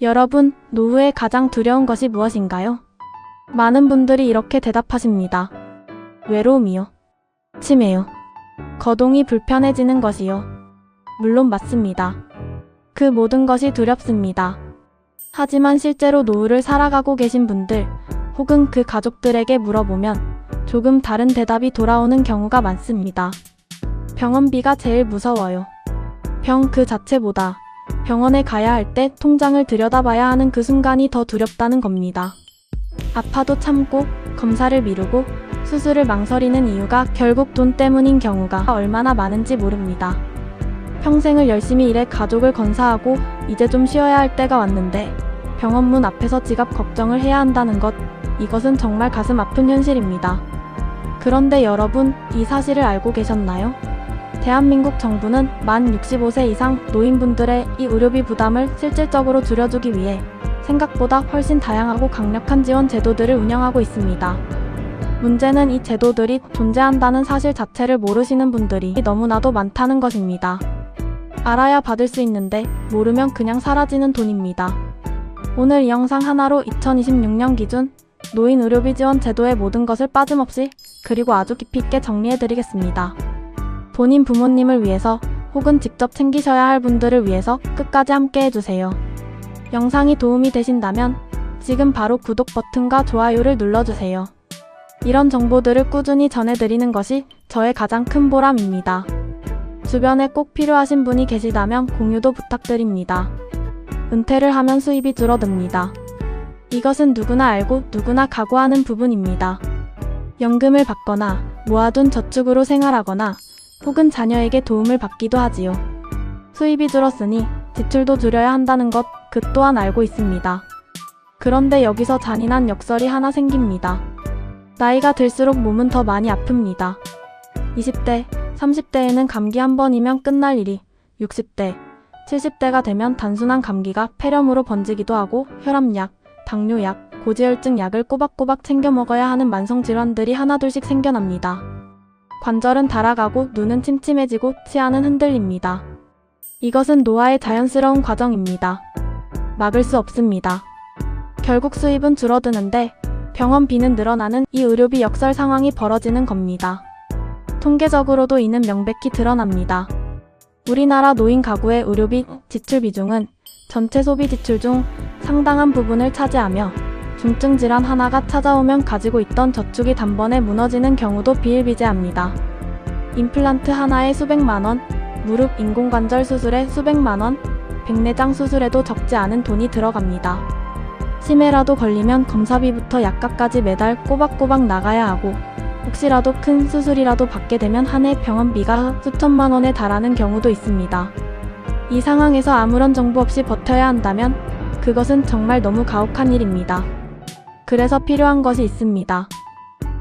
여러분, 노후에 가장 두려운 것이 무엇인가요? 많은 분들이 이렇게 대답하십니다. 외로움이요. 치매요. 거동이 불편해지는 것이요. 물론 맞습니다. 그 모든 것이 두렵습니다. 하지만 실제로 노후를 살아가고 계신 분들, 혹은 그 가족들에게 물어보면 조금 다른 대답이 돌아오는 경우가 많습니다. 병원비가 제일 무서워요. 병 그 자체보다 병원에 가야 할 때 통장을 들여다봐야 하는 그 순간이 더 두렵다는 겁니다. 아파도 참고 검사를 미루고 수술을 망설이는 이유가 결국 돈 때문인 경우가 얼마나 많은지 모릅니다. 평생을 열심히 일해 가족을 건사하고 이제 좀 쉬어야 할 때가 왔는데 병원 문 앞에서 지갑 걱정을 해야 한다는 것, 이것은 정말 가슴 아픈 현실입니다. 그런데 여러분, 이 사실을 알고 계셨나요? 대한민국 정부는 만 65세 이상 노인분들의 이 의료비 부담을 실질적으로 줄여주기 위해 생각보다 훨씬 다양하고 강력한 지원 제도들을 운영하고 있습니다. 문제는 이 제도들이 존재한다는 사실 자체를 모르시는 분들이 너무나도 많다는 것입니다. 알아야 받을 수 있는데 모르면 그냥 사라지는 돈입니다. 오늘 이 영상 하나로 2026년 기준 노인 의료비 지원 제도의 모든 것을 빠짐없이 그리고 아주 깊이 있게 정리해드리겠습니다. 본인 부모님을 위해서 혹은 직접 챙기셔야 할 분들을 위해서 끝까지 함께 해주세요. 영상이 도움이 되신다면 지금 바로 구독 버튼과 좋아요를 눌러주세요. 이런 정보들을 꾸준히 전해드리는 것이 저의 가장 큰 보람입니다. 주변에 꼭 필요하신 분이 계시다면 공유도 부탁드립니다. 은퇴를 하면 수입이 줄어듭니다. 이것은 누구나 알고 누구나 각오하는 부분입니다. 연금을 받거나 모아둔 저축으로 생활하거나 혹은 자녀에게 도움을 받기도 하지요. 수입이 줄었으니 지출도 줄여야 한다는 것, 그 또한 알고 있습니다. 그런데 여기서 잔인한 역설이 하나 생깁니다. 나이가 들수록 몸은 더 많이 아픕니다. 20대, 30대에는 감기 한 번이면 끝날 일이 60대, 70대가 되면 단순한 감기가 폐렴으로 번지기도 하고 혈압약, 당뇨약, 고지혈증 약을 꼬박꼬박 챙겨 먹어야 하는 만성질환들이 하나둘씩 생겨납니다. 관절은 닳아가고 눈은 침침해지고 치아는 흔들립니다. 이것은 노화의 자연스러운 과정입니다. 막을 수 없습니다. 결국 수입은 줄어드는데 병원비는 늘어나는 이 의료비 역설 상황이 벌어지는 겁니다. 통계적으로도 이는 명백히 드러납니다. 우리나라 노인 가구의 의료비 지출 비중은 전체 소비 지출 중 상당한 부분을 차지하며 중증 질환 하나가 찾아오면 가지고 있던 저축이 단번에 무너지는 경우도 비일비재합니다. 임플란트 하나에 수백만 원, 무릎 인공관절 수술에 수백만 원, 백내장 수술에도 적지 않은 돈이 들어갑니다. 치매라도 걸리면 검사비부터 약값까지 매달 꼬박꼬박 나가야 하고 혹시라도 큰 수술이라도 받게 되면 한 해 병원비가 수천만 원에 달하는 경우도 있습니다. 이 상황에서 아무런 정보 없이 버텨야 한다면 그것은 정말 너무 가혹한 일입니다. 그래서 필요한 것이 있습니다.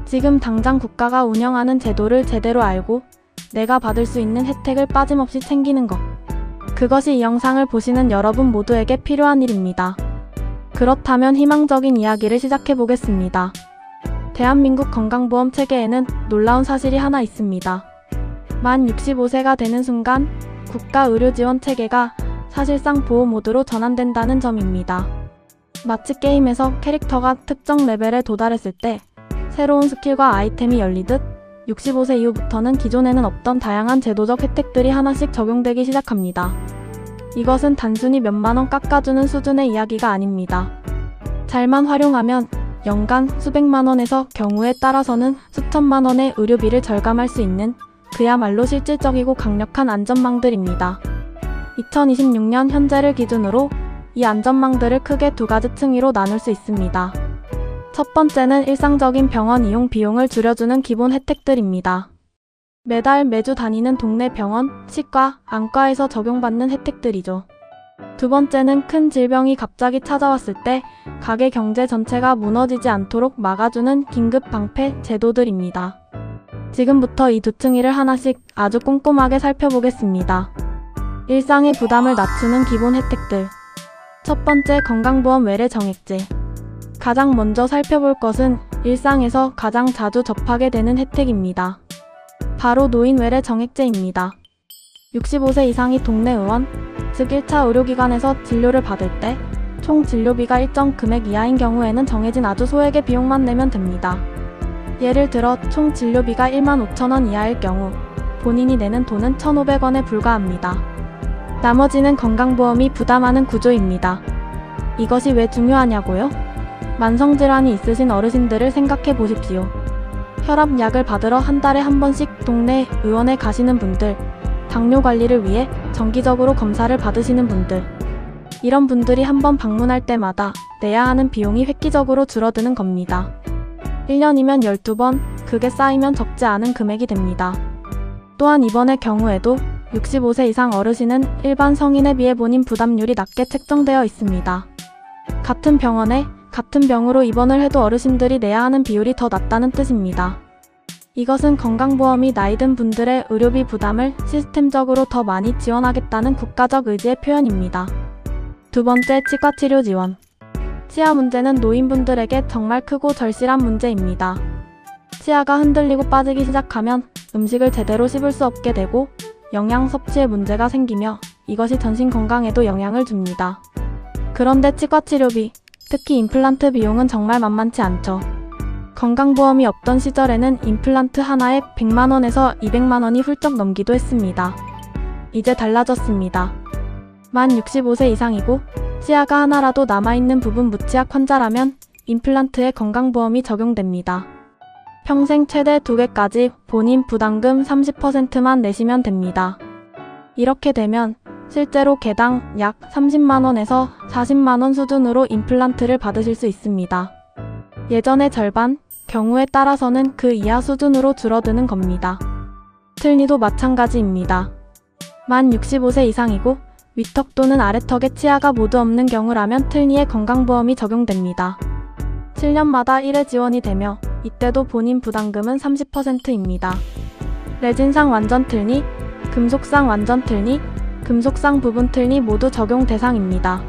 지금 당장 국가가 운영하는 제도를 제대로 알고 내가 받을 수 있는 혜택을 빠짐없이 챙기는 것. 그것이 이 영상을 보시는 여러분 모두에게 필요한 일입니다. 그렇다면 희망적인 이야기를 시작해 보겠습니다. 대한민국 건강보험 체계에는 놀라운 사실이 하나 있습니다. 만 65세가 되는 순간 국가 의료지원 체계가 사실상 보호 모드로 전환된다는 점입니다. 마치 게임에서 캐릭터가 특정 레벨에 도달했을 때 새로운 스킬과 아이템이 열리듯 65세 이후부터는 기존에는 없던 다양한 제도적 혜택들이 하나씩 적용되기 시작합니다. 이것은 단순히 몇만 원 깎아주는 수준의 이야기가 아닙니다. 잘만 활용하면 연간 수백만 원에서 경우에 따라서는 수천만 원의 의료비를 절감할 수 있는 그야말로 실질적이고 강력한 안전망들입니다. 2026년 현재를 기준으로 이 안전망들을 크게 두 가지 층위로 나눌 수 있습니다. 첫 번째는 일상적인 병원 이용 비용을 줄여주는 기본 혜택들입니다. 매달 매주 다니는 동네 병원, 치과, 안과에서 적용받는 혜택들이죠. 두 번째는 큰 질병이 갑자기 찾아왔을 때 가게 경제 전체가 무너지지 않도록 막아주는 긴급 방패 제도들입니다. 지금부터 이 두 층위를 하나씩 아주 꼼꼼하게 살펴보겠습니다. 일상의 부담을 낮추는 기본 혜택들. 첫 번째, 건강보험 외래 정액제. 가장 먼저 살펴볼 것은 일상에서 가장 자주 접하게 되는 혜택입니다. 바로 노인 외래 정액제입니다. 65세 이상이 동네 의원, 즉 1차 의료기관에서 진료를 받을 때 총 진료비가 일정 금액 이하인 경우에는 정해진 아주 소액의 비용만 내면 됩니다. 예를 들어 총 진료비가 15,000원 이하일 경우 본인이 내는 돈은 1,500원에 불과합니다. 나머지는 건강보험이 부담하는 구조입니다. 이것이 왜 중요하냐고요? 만성질환이 있으신 어르신들을 생각해 보십시오. 혈압약을 받으러 한 달에 한 번씩 동네 의원에 가시는 분들, 당뇨 관리를 위해 정기적으로 검사를 받으시는 분들, 이런 분들이 한 번 방문할 때마다 내야 하는 비용이 획기적으로 줄어드는 겁니다. 1년이면 12번, 그게 쌓이면 적지 않은 금액이 됩니다. 또한 이번의 경우에도 65세 이상 어르신은 일반 성인에 비해 본인 부담률이 낮게 책정되어 있습니다. 같은 병원에 같은 병으로 입원을 해도 어르신들이 내야 하는 비율이 더 낮다는 뜻입니다. 이것은 건강보험이 나이 든 분들의 의료비 부담을 시스템적으로 더 많이 지원하겠다는 국가적 의지의 표현입니다. 두 번째, 치과치료 지원. 치아 문제는 노인분들에게 정말 크고 절실한 문제입니다. 치아가 흔들리고 빠지기 시작하면 음식을 제대로 씹을 수 없게 되고 영양 섭취에 문제가 생기며 이것이 전신 건강에도 영향을 줍니다. 그런데 치과치료비, 특히 임플란트 비용은 정말 만만치 않죠. 건강보험이 없던 시절에는 임플란트 하나에 100만원에서 200만원이 훌쩍 넘기도 했습니다. 이제 달라졌습니다. 만 65세 이상이고 치아가 하나라도 남아있는 부분 무치약 환자라면 임플란트에 건강보험이 적용됩니다. 평생 최대 2개까지 본인 부담금 30%만 내시면 됩니다. 이렇게 되면 실제로 개당 약 30만원에서 40만원 수준으로 임플란트를 받으실 수 있습니다. 예전의 절반, 경우에 따라서는 그 이하 수준으로 줄어드는 겁니다. 틀니도 마찬가지입니다. 만 65세 이상이고 위턱 또는 아래턱에 치아가 모두 없는 경우라면 틀니에 건강보험이 적용됩니다. 7년마다 1회 지원이 되며 이때도 본인 부담금은 30%입니다. 레진상 완전 틀니, 금속상 완전 틀니, 금속상 부분 틀니 모두 적용 대상입니다.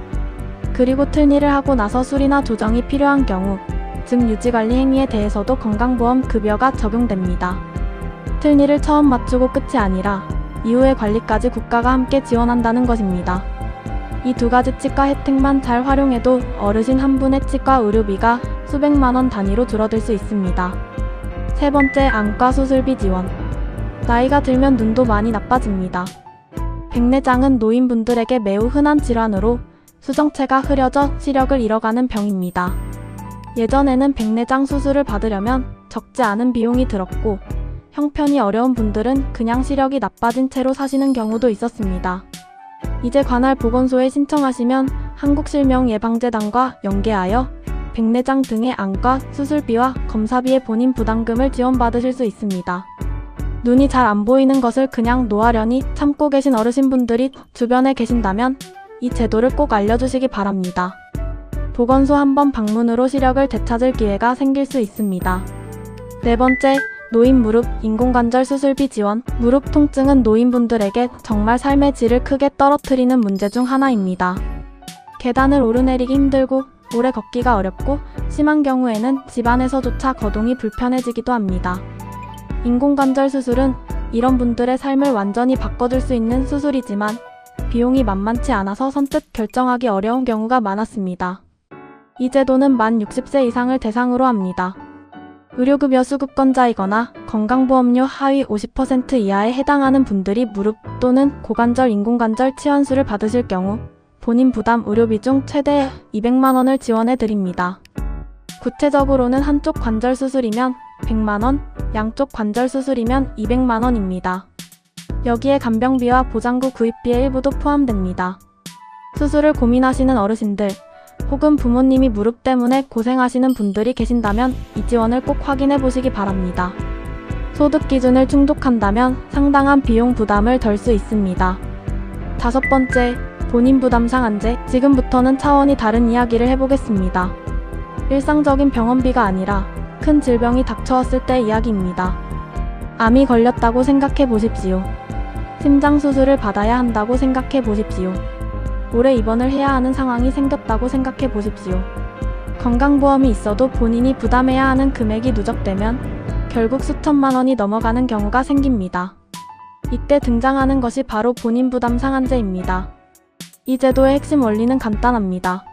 그리고 틀니를 하고 나서 수리나 조정이 필요한 경우, 즉 유지관리 행위에 대해서도 건강보험 급여가 적용됩니다. 틀니를 처음 맞추고 끝이 아니라 이후의 관리까지 국가가 함께 지원한다는 것입니다. 이 두 가지 치과 혜택만 잘 활용해도 어르신 한 분의 치과 의료비가 수백만원 단위로 줄어들 수 있습니다. 세 번째, 안과 수술비 지원. 나이가 들면 눈도 많이 나빠집니다. 백내장은 노인분들에게 매우 흔한 질환으로 수정체가 흐려져 시력을 잃어가는 병입니다. 예전에는 백내장 수술을 받으려면 적지 않은 비용이 들었고 형편이 어려운 분들은 그냥 시력이 나빠진 채로 사시는 경우도 있었습니다. 이제 관할 보건소에 신청하시면 한국실명예방재단과 연계하여 백내장 등의 안과 수술비와 검사비의 본인 부담금을 지원받으실 수 있습니다. 눈이 잘 안 보이는 것을 그냥 노하려니 참고 계신 어르신분들이 주변에 계신다면 이 제도를 꼭 알려주시기 바랍니다. 보건소 한번 방문으로 시력을 되찾을 기회가 생길 수 있습니다. 네 번째, 노인 무릎, 인공관절 수술비 지원. 무릎 통증은 노인분들에게 정말 삶의 질을 크게 떨어뜨리는 문제 중 하나입니다. 계단을 오르내리기 힘들고 오래 걷기가 어렵고 심한 경우에는 집안에서조차 거동이 불편해지기도 합니다. 인공관절 수술은 이런 분들의 삶을 완전히 바꿔줄 수 있는 수술이지만 비용이 만만치 않아서 선뜻 결정하기 어려운 경우가 많았습니다. 이 제도는 만 60세 이상을 대상으로 합니다. 의료급여 수급권자이거나 건강보험료 하위 50% 이하에 해당하는 분들이 무릎 또는 고관절 인공관절 치환수를 받으실 경우 본인 부담 의료비 중 최대 200만원을 지원해 드립니다. 구체적으로는 한쪽 관절 수술이면 100만원, 양쪽 관절 수술이면 200만원입니다. 여기에 간병비와 보장구 구입비의 일부도 포함됩니다. 수술을 고민하시는 어르신들, 혹은 부모님이 무릎 때문에 고생하시는 분들이 계신다면 이 지원을 꼭 확인해 보시기 바랍니다. 소득 기준을 충족한다면 상당한 비용 부담을 덜 수 있습니다. 다섯 번째, 본인 부담 상한제. 지금부터는 차원이 다른 이야기를 해보겠습니다. 일상적인 병원비가 아니라 큰 질병이 닥쳐왔을 때 이야기입니다. 암이 걸렸다고 생각해 보십시오. 심장 수술을 받아야 한다고 생각해 보십시오. 오래 입원을 해야 하는 상황이 생겼다고 생각해 보십시오. 건강보험이 있어도 본인이 부담해야 하는 금액이 누적되면 결국 수천만 원이 넘어가는 경우가 생깁니다. 이때 등장하는 것이 바로 본인 부담 상한제입니다. 이 제도의 핵심 원리는 간단합니다.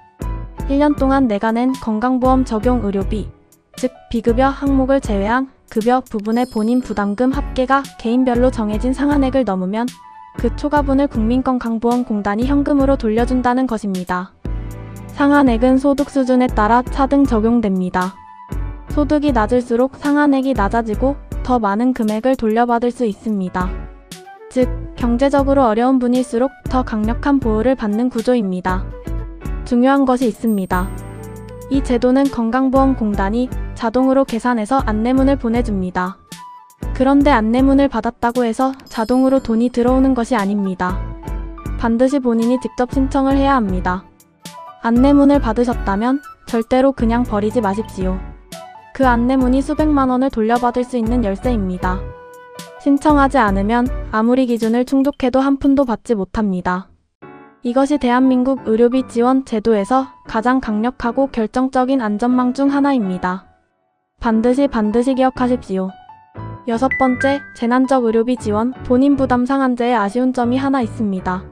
1년 동안 내가 낸 건강보험 적용 의료비, 즉 비급여 항목을 제외한 급여 부분의 본인 부담금 합계가 개인별로 정해진 상한액을 넘으면 그 초과분을 국민건강보험공단이 현금으로 돌려준다는 것입니다. 상한액은 소득 수준에 따라 차등 적용됩니다. 소득이 낮을수록 상한액이 낮아지고 더 많은 금액을 돌려받을 수 있습니다. 즉, 경제적으로 어려운 분일수록 더 강력한 보호를 받는 구조입니다. 중요한 것이 있습니다. 이 제도는 건강보험공단이 자동으로 계산해서 안내문을 보내줍니다. 그런데 안내문을 받았다고 해서 자동으로 돈이 들어오는 것이 아닙니다. 반드시 본인이 직접 신청을 해야 합니다. 안내문을 받으셨다면 절대로 그냥 버리지 마십시오. 그 안내문이 수백만 원을 돌려받을 수 있는 열쇠입니다. 신청하지 않으면 아무리 기준을 충족해도 한 푼도 받지 못합니다. 이것이 대한민국 의료비 지원 제도에서 가장 강력하고 결정적인 안전망 중 하나입니다. 반드시 기억하십시오. 6번째, 재난적 의료비 지원, 본인 부담 상한제에 아쉬운 점이 하나 있습니다.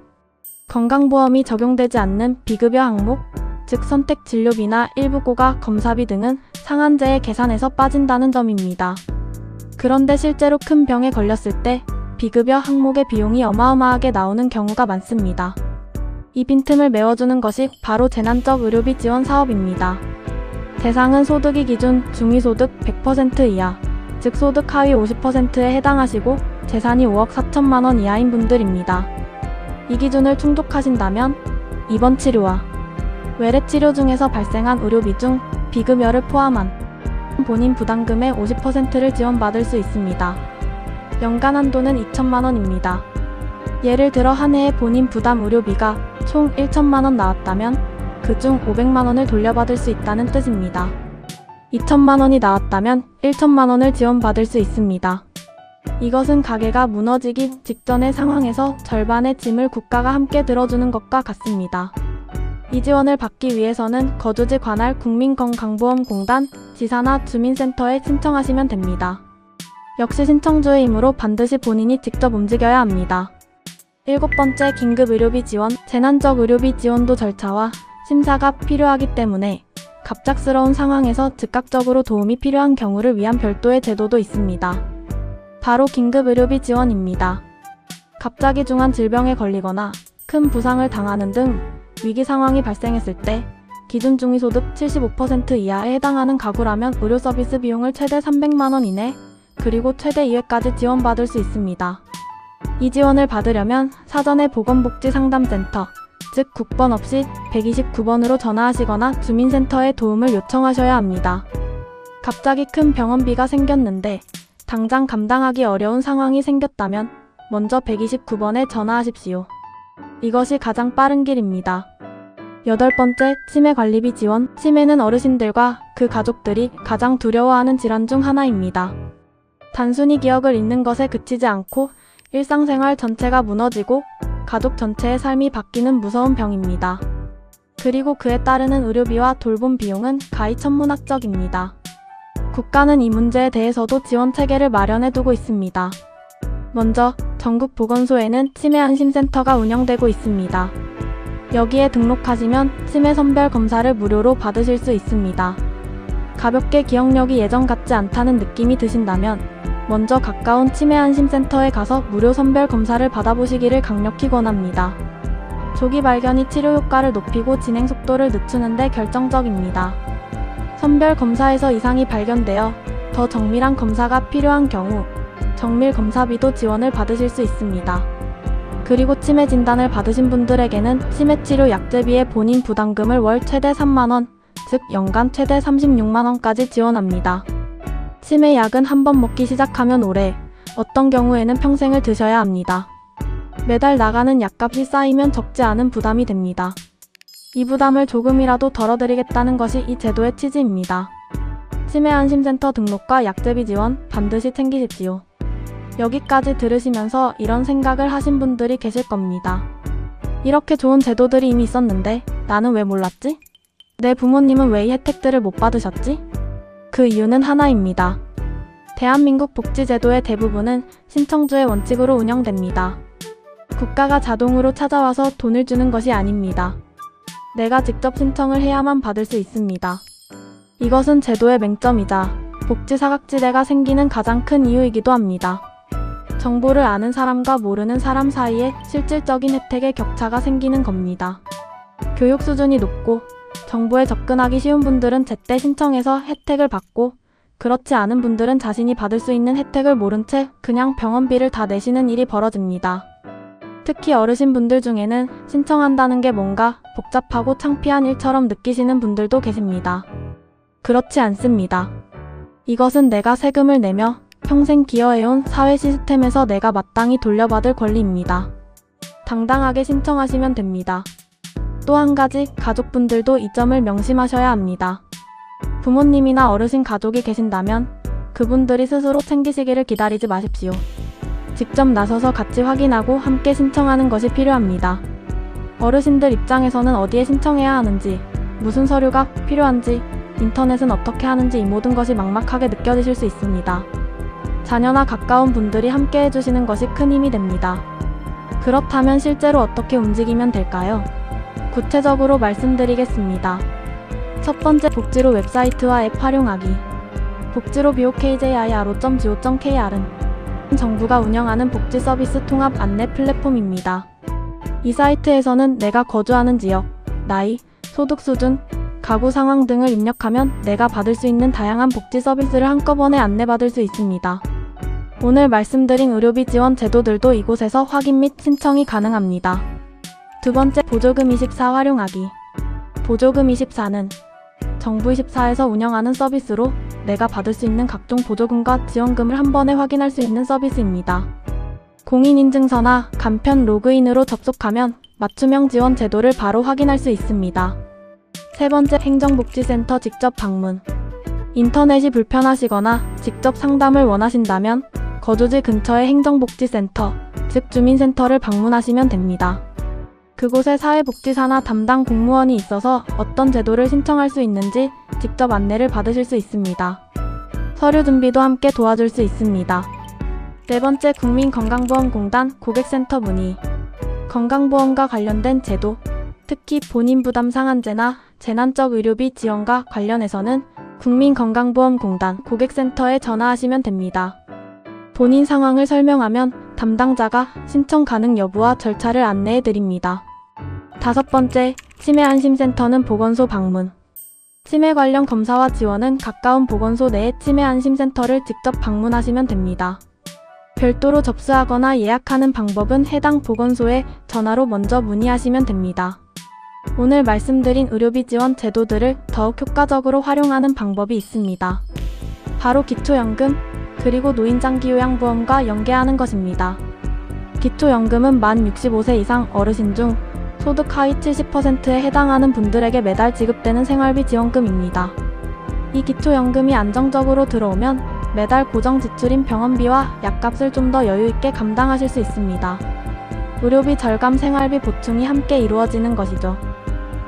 건강보험이 적용되지 않는 비급여 항목, 즉 선택 진료비나 일부 고가 검사비 등은 상한제의 계산에서 빠진다는 점입니다. 그런데 실제로 큰 병에 걸렸을 때 비급여 항목의 비용이 어마어마하게 나오는 경우가 많습니다. 이 빈틈을 메워주는 것이 바로 재난적 의료비 지원 사업입니다. 대상은 소득이 기준 중위소득 100% 이하, 즉 소득 하위 50%에 해당하시고 재산이 5억 4천만 원 이하인 분들입니다. 이 기준을 충족하신다면 입원 치료와 외래 치료 중에서 발생한 의료비 중 비급여를 포함한 본인 부담금의 50%를 지원받을 수 있습니다. 연간 한도는 2천만 원입니다. 예를 들어 한 해에 본인 부담 의료비가 총 1천만 원 나왔다면 그중 500만 원을 돌려받을 수 있다는 뜻입니다. 2천만 원이 나왔다면 1천만 원을 지원받을 수 있습니다. 이것은 가게가 무너지기 직전의 상황에서 절반의 짐을 국가가 함께 들어주는 것과 같습니다. 이 지원을 받기 위해서는 거주지 관할 국민건강보험공단, 지사나 주민센터에 신청하시면 됩니다. 역시 신청주의이므로 반드시 본인이 직접 움직여야 합니다. 7번째, 긴급의료비 지원, 재난적 의료비 지원도 절차와 심사가 필요하기 때문에 갑작스러운 상황에서 즉각적으로 도움이 필요한 경우를 위한 별도의 제도도 있습니다. 바로 긴급의료비 지원입니다. 갑자기 중한 질병에 걸리거나 큰 부상을 당하는 등 위기 상황이 발생했을 때 기준 중위소득 75% 이하에 해당하는 가구라면 의료 서비스 비용을 최대 300만 원 이내, 그리고 최대 2회까지 지원받을 수 있습니다. 이 지원을 받으려면 사전에 보건복지상담센터, 즉 국번 없이 129번으로 전화하시거나 주민센터에 도움을 요청하셔야 합니다. 갑자기 큰 병원비가 생겼는데 당장 감당하기 어려운 상황이 생겼다면 먼저 129번에 전화하십시오. 이것이 가장 빠른 길입니다. 8번째, 치매관리비 지원. 치매는 어르신들과 그 가족들이 가장 두려워하는 질환 중 하나입니다. 단순히 기억을 잃는 것에 그치지 않고 일상생활 전체가 무너지고 가족 전체의 삶이 바뀌는 무서운 병입니다. 그리고 그에 따르는 의료비와 돌봄 비용은 가히천문학적입니다. 국가는 이 문제에 대해서도 지원 체계를 마련해 두고 있습니다. 먼저 전국 보건소에는 치매안심센터가 운영되고 있습니다. 여기에 등록하시면 치매 선별 검사를 무료로 받으실 수 있습니다. 가볍게 기억력이 예전 같지 않다는 느낌이 드신다면 먼저 가까운 치매안심센터에 가서 무료 선별 검사를 받아보시기를 강력히 권합니다. 조기 발견이 치료 효과를 높이고 진행 속도를 늦추는 데 결정적입니다. 선별 검사에서 이상이 발견되어 더 정밀한 검사가 필요한 경우 정밀 검사비도 지원을 받으실 수 있습니다. 그리고 치매 진단을 받으신 분들에게는 치매치료 약제비의 본인 부담금을 월 최대 3만 원, 즉 연간 최대 36만 원까지 지원합니다. 치매 약은 한 번 먹기 시작하면 오래, 어떤 경우에는 평생을 드셔야 합니다. 매달 나가는 약값이 쌓이면 적지 않은 부담이 됩니다. 이 부담을 조금이라도 덜어드리겠다는 것이 이 제도의 취지입니다. 치매안심센터 등록과 약제비 지원 반드시 챙기십시오. 여기까지 들으시면서 이런 생각을 하신 분들이 계실 겁니다. 이렇게 좋은 제도들이 이미 있었는데 나는 왜 몰랐지? 내 부모님은 왜 이 혜택들을 못 받으셨지? 그 이유는 하나입니다. 대한민국 복지제도의 대부분은 신청주의 원칙으로 운영됩니다. 국가가 자동으로 찾아와서 돈을 주는 것이 아닙니다. 내가 직접 신청을 해야만 받을 수 있습니다. 이것은 제도의 맹점이자 복지 사각지대가 생기는 가장 큰 이유이기도 합니다. 정보를 아는 사람과 모르는 사람 사이에 실질적인 혜택의 격차가 생기는 겁니다. 교육 수준이 높고 정보에 접근하기 쉬운 분들은 제때 신청해서 혜택을 받고, 그렇지 않은 분들은 자신이 받을 수 있는 혜택을 모른 채 그냥 병원비를 다 내시는 일이 벌어집니다. 특히 어르신분들 중에는 신청한다는 게 뭔가 복잡하고 창피한 일처럼 느끼시는 분들도 계십니다. 그렇지 않습니다. 이것은 내가 세금을 내며 평생 기여해온 사회 시스템에서 내가 마땅히 돌려받을 권리입니다. 당당하게 신청하시면 됩니다. 또 한 가지, 가족분들도 이 점을 명심하셔야 합니다. 부모님이나 어르신 가족이 계신다면 그분들이 스스로 챙기시기를 기다리지 마십시오. 직접 나서서 같이 확인하고 함께 신청하는 것이 필요합니다. 어르신들 입장에서는 어디에 신청해야 하는지, 무슨 서류가 필요한지, 인터넷은 어떻게 하는지 이 모든 것이 막막하게 느껴지실 수 있습니다. 자녀나 가까운 분들이 함께 해주시는 것이 큰 힘이 됩니다. 그렇다면 실제로 어떻게 움직이면 될까요? 구체적으로 말씀드리겠습니다. 첫 번째, 복지로 웹사이트와 앱 활용하기. 복지로 bokjiro.go.kr은 정부가 운영하는 복지 서비스 통합 안내 플랫폼입니다. 이 사이트에서는 내가 거주하는 지역, 나이, 소득 수준, 가구 상황 등을 입력하면 내가 받을 수 있는 다양한 복지 서비스를 한꺼번에 안내받을 수 있습니다. 오늘 말씀드린 의료비 지원 제도들도 이곳에서 확인 및 신청이 가능합니다. 두 번째, 보조금24 활용하기. 보조금24는 정부24에서 운영하는 서비스로 내가 받을 수 있는 각종 보조금과 지원금을 한 번에 확인할 수 있는 서비스입니다. 공인인증서나 간편 로그인으로 접속하면 맞춤형 지원 제도를 바로 확인할 수 있습니다. 세 번째, 행정복지센터 직접 방문. 인터넷이 불편하시거나 직접 상담을 원하신다면 거주지 근처의 행정복지센터, 즉 주민센터를 방문하시면 됩니다. 그곳에 사회복지사나 담당 공무원이 있어서 어떤 제도를 신청할 수 있는지 직접 안내를 받으실 수 있습니다. 서류 준비도 함께 도와줄 수 있습니다. 네 번째, 국민건강보험공단 고객센터 문의. 건강보험과 관련된 제도, 특히 본인 부담 상한제나 재난적 의료비 지원과 관련해서는 국민건강보험공단 고객센터에 전화하시면 됩니다. 본인 상황을 설명하면 담당자가 신청 가능 여부와 절차를 안내해 드립니다. 다섯 번째, 치매안심센터는 보건소 방문. 치매 관련 검사와 지원은 가까운 보건소 내의 치매안심센터를 직접 방문하시면 됩니다. 별도로 접수하거나 예약하는 방법은 해당 보건소에 전화로 먼저 문의하시면 됩니다. 오늘 말씀드린 의료비 지원 제도들을 더욱 효과적으로 활용하는 방법이 있습니다. 바로 기초연금, 그리고 노인장기요양보험과 연계하는 것입니다. 기초연금은 만 65세 이상 어르신 중 소득 하위 70%에 해당하는 분들에게 매달 지급되는 생활비 지원금입니다. 이 기초연금이 안정적으로 들어오면 매달 고정 지출인 병원비와 약값을 좀 더 여유있게 감당하실 수 있습니다. 의료비 절감, 생활비 보충이 함께 이루어지는 것이죠.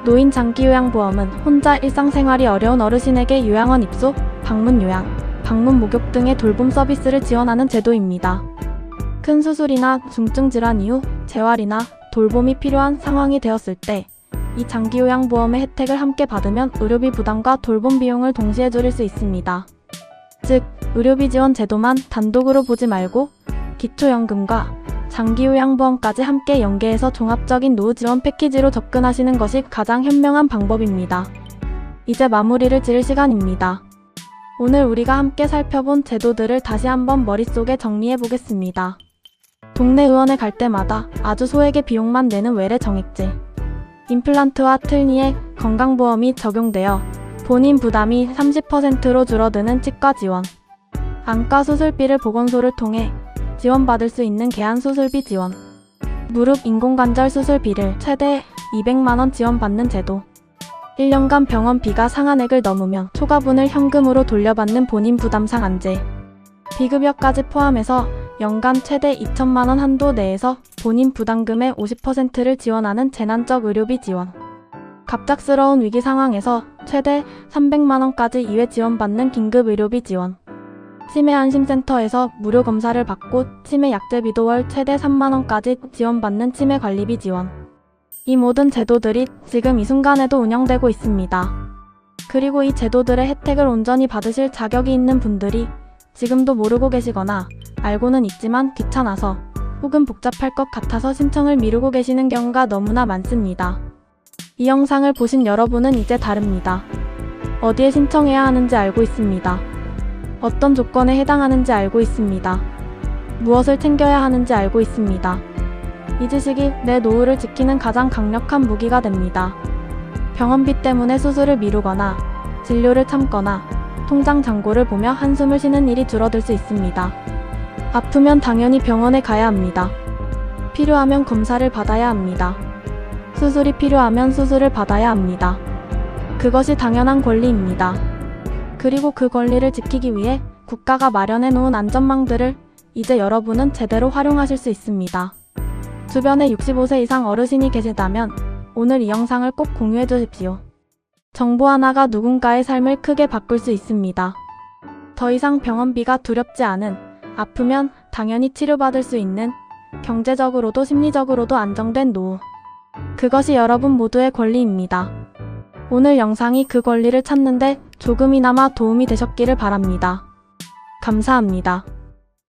노인장기요양보험은 혼자 일상생활이 어려운 어르신에게 요양원 입소, 방문 요양, 방문 목욕 등의 돌봄 서비스를 지원하는 제도입니다. 큰 수술이나 중증 질환 이후 재활이나 돌봄이 필요한 상황이 되었을 때 이 장기요양보험의 혜택을 함께 받으면 의료비 부담과 돌봄 비용을 동시에 줄일 수 있습니다. 즉, 의료비 지원 제도만 단독으로 보지 말고 기초연금과 장기요양보험까지 함께 연계해서 종합적인 노후 지원 패키지로 접근하시는 것이 가장 현명한 방법입니다. 이제 마무리를 지을 시간입니다. 오늘 우리가 함께 살펴본 제도들을 다시 한번 머릿속에 정리해 보겠습니다. 동네 의원에 갈 때마다 아주 소액의 비용만 내는 외래 정액제, 임플란트와 틀니에 건강보험이 적용되어 본인 부담이 30%로 줄어드는 치과 지원, 안과 수술비를 보건소를 통해 지원받을 수 있는 개안 수술비 지원, 무릎 인공관절 수술비를 최대 200만원 지원받는 제도, 1년간 병원비가 상한액을 넘으면 초과분을 현금으로 돌려받는 본인 부담 상한제, 비급여까지 포함해서 연간 최대 2천만원 한도 내에서 본인 부담금의 50%를 지원하는 재난적 의료비 지원, 갑작스러운 위기 상황에서 최대 300만원까지 이외 지원받는 긴급 의료비 지원, 치매안심센터에서 무료 검사를 받고 치매 약제비도 월 최대 3만원까지 지원받는 치매관리비 지원, 이 모든 제도들이 지금 이 순간에도 운영되고 있습니다. 그리고 이 제도들의 혜택을 온전히 받으실 자격이 있는 분들이 지금도 모르고 계시거나 알고는 있지만 귀찮아서 혹은 복잡할 것 같아서 신청을 미루고 계시는 경우가 너무나 많습니다. 이 영상을 보신 여러분은 이제 다릅니다. 어디에 신청해야 하는지 알고 있습니다. 어떤 조건에 해당하는지 알고 있습니다. 무엇을 챙겨야 하는지 알고 있습니다. 이 지식이 내 노후를 지키는 가장 강력한 무기가 됩니다. 병원비 때문에 수술을 미루거나 진료를 참거나 통장 잔고를 보며 한숨을 쉬는 일이 줄어들 수 있습니다. 아프면 당연히 병원에 가야 합니다. 필요하면 검사를 받아야 합니다. 수술이 필요하면 수술을 받아야 합니다. 그것이 당연한 권리입니다. 그리고 그 권리를 지키기 위해 국가가 마련해 놓은 안전망들을 이제 여러분은 제대로 활용하실 수 있습니다. 주변에 65세 이상 어르신이 계시다면 오늘 이 영상을 꼭 공유해 주십시오. 정보 하나가 누군가의 삶을 크게 바꿀 수 있습니다. 더 이상 병원비가 두렵지 않은, 아프면 당연히 치료받을 수 있는, 경제적으로도 심리적으로도 안정된 노후. 그것이 여러분 모두의 권리입니다. 오늘 영상이 그 권리를 찾는데 조금이나마 도움이 되셨기를 바랍니다. 감사합니다.